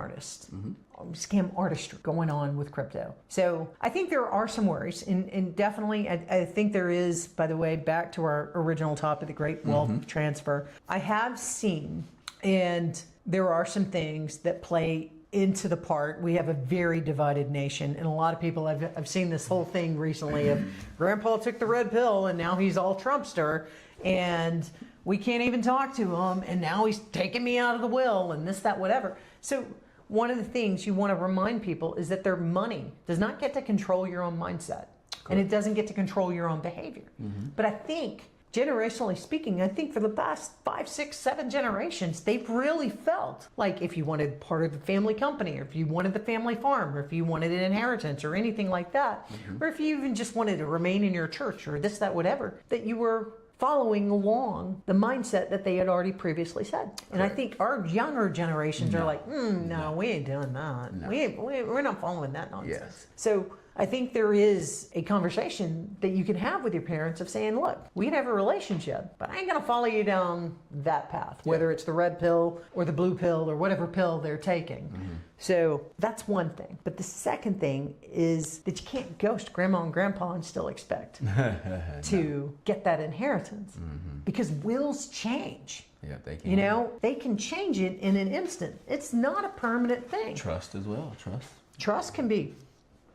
artistry going on with crypto. So I think there are some worries, and definitely I think there is, by the way, back to our original topic, the great wealth transfer. I have seen, and there are some things that play into the part. We have a very divided nation, and a lot of people, I've seen this whole thing recently of Grandpa took the red pill and now he's all Trumpster, and we can't even talk to him, and now he's taking me out of the will, and this, that, whatever. So one of the things you want to remind people is that their money does not get to control your own mindset. And it doesn't get to control your own behavior. But I think generationally speaking, I think for the past 5, 6, 7 generations, they've really felt like if you wanted part of the family company, or if you wanted the family farm, or if you wanted an inheritance or anything like that, or if you even just wanted to remain in your church or this, that, whatever, that you were following along the mindset that they had already previously said. And I think our younger generations are like, no, we ain't doing that. No. We're not following that nonsense. Yes. So I think there is a conversation that you can have with your parents of saying, look, we can have a relationship, but I ain't going to follow you down that path, whether it's the red pill or the blue pill or whatever pill they're taking. So that's one thing. But the second thing is that you can't ghost grandma and grandpa and still expect to get that inheritance, because wills change. Yeah, they can. You know, they can change it in an instant. It's not a permanent thing. Trust as well. Trust can be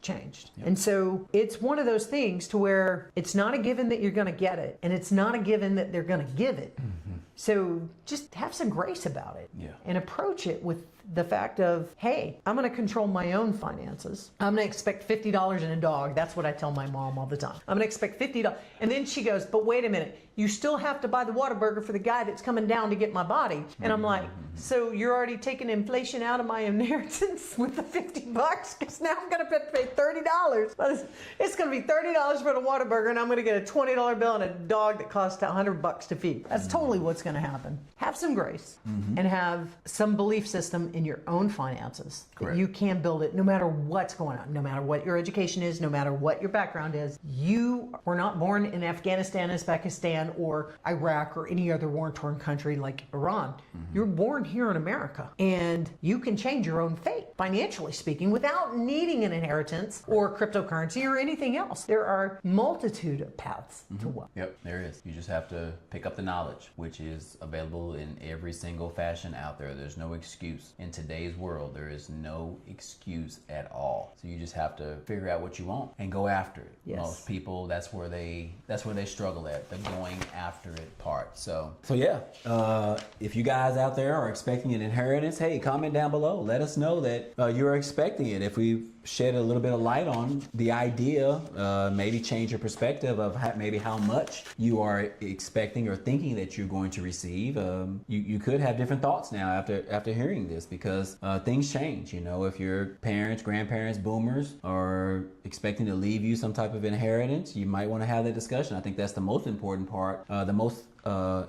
changed. And so it's one of those things to where it's not a given that you're going to get it, and it's not a given that they're going to give it. So just have some grace about it and approach it with the fact of, hey, I'm going to control my own finances. I'm going to expect $50 in a dog. That's what I tell my mom all the time. I'm going to expect $50. And then she goes, but wait a minute, you still have to buy the Whataburger for the guy that's coming down to get my body. And I'm like, so you're already taking inflation out of my inheritance with the $50? Because now I'm going to pay $30. But it's going to be $30 for the Whataburger, and I'm going to get a $20 bill and a dog that costs $100 to feed. That's totally what's going to happen. Have some grace and have some belief system in your own finances. That you can build it no matter what's going on, no matter what your education is, no matter what your background is. You were not born in Afghanistan, Uzbekistan, or Iraq, or any other war-torn country like Iran. You're born here in America, and you can change your own fate, financially speaking, without needing an inheritance or cryptocurrency or anything else. There are multitude of paths to wealth. Yep, there is. You just have to pick up the knowledge, which is available in every single fashion out there. There's no excuse. In today's world, there is no excuse at all. So you just have to figure out what you want and go after it. Yes. Most people, that's where they struggle at, the going after it part. So yeah, if you guys out there are expecting an inheritance, hey, comment down below. Let us know that you're expecting it. If we've shed a little bit of light on the idea, maybe change your perspective of maybe how much you are expecting or thinking that you're going to receive. You could have different thoughts now after hearing this, because things change. You know, if your parents, grandparents, boomers are expecting to leave you some type of inheritance, you might want to have that discussion. I think that's the most important part. The most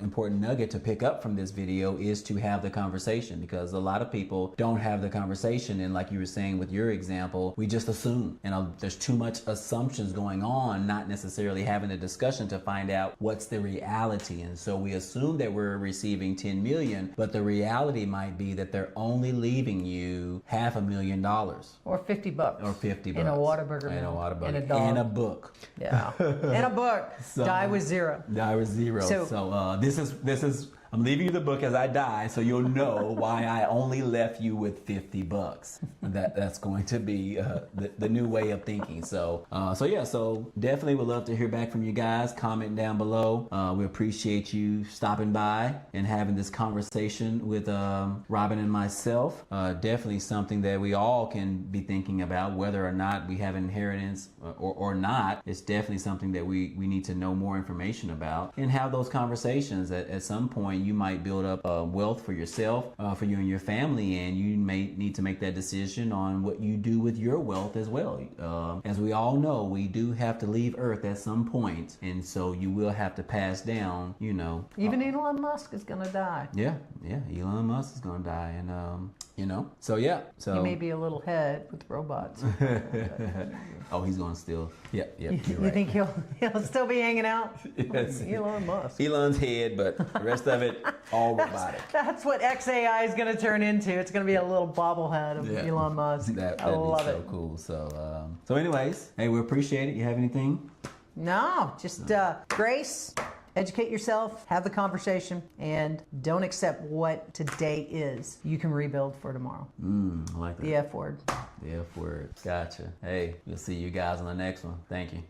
important nugget to pick up from this video is to have the conversation, because a lot of people don't have the conversation, and like you were saying with your example, we just assume, and there's too much assumptions going on, not necessarily having a discussion to find out what's the reality. And so we assume that we're receiving 10 million, but the reality might be that they're only leaving you $500,000 or $50 or $50 in a Whataburger and a meal, Whataburger and a dog, and a book. Yeah, and a book. So, Die with zero. Die with zero. So this is I'm leaving you the book as I die, so you'll know why I only left you with $50. That's going to be the new way of thinking. So definitely would love to hear back from you guys. Comment down below. We appreciate you stopping by and having this conversation with Robin and myself. Definitely something that we all can be thinking about, whether or not we have inheritance or not. It's definitely something that we need to know more information about and have those conversations. At some point, you might build up wealth for yourself, for you and your family, and you may need to make that decision on what you do with your wealth as well. As we all know, we do have to leave Earth at some point, and so you will have to pass down, you know. Even Elon Musk is going to die. Yeah, Elon Musk is going to die, and you know, so yeah. So he may be a little head with robots. Oh, he's going to still. Yep. You Right. think he'll still be hanging out? Yes. Elon Musk. Elon's head, but the rest of it, all robotic. That's what XAI is going to turn into. It's going to be a little bobblehead of Elon Musk. That'd I love be so it. cool. So anyways, hey, we appreciate it. You have anything? No, just grace. Educate yourself, have the conversation, and don't accept what today is. You can rebuild for tomorrow. I like that. The F word. The F word. Gotcha. Hey, we'll see you guys on the next one. Thank you.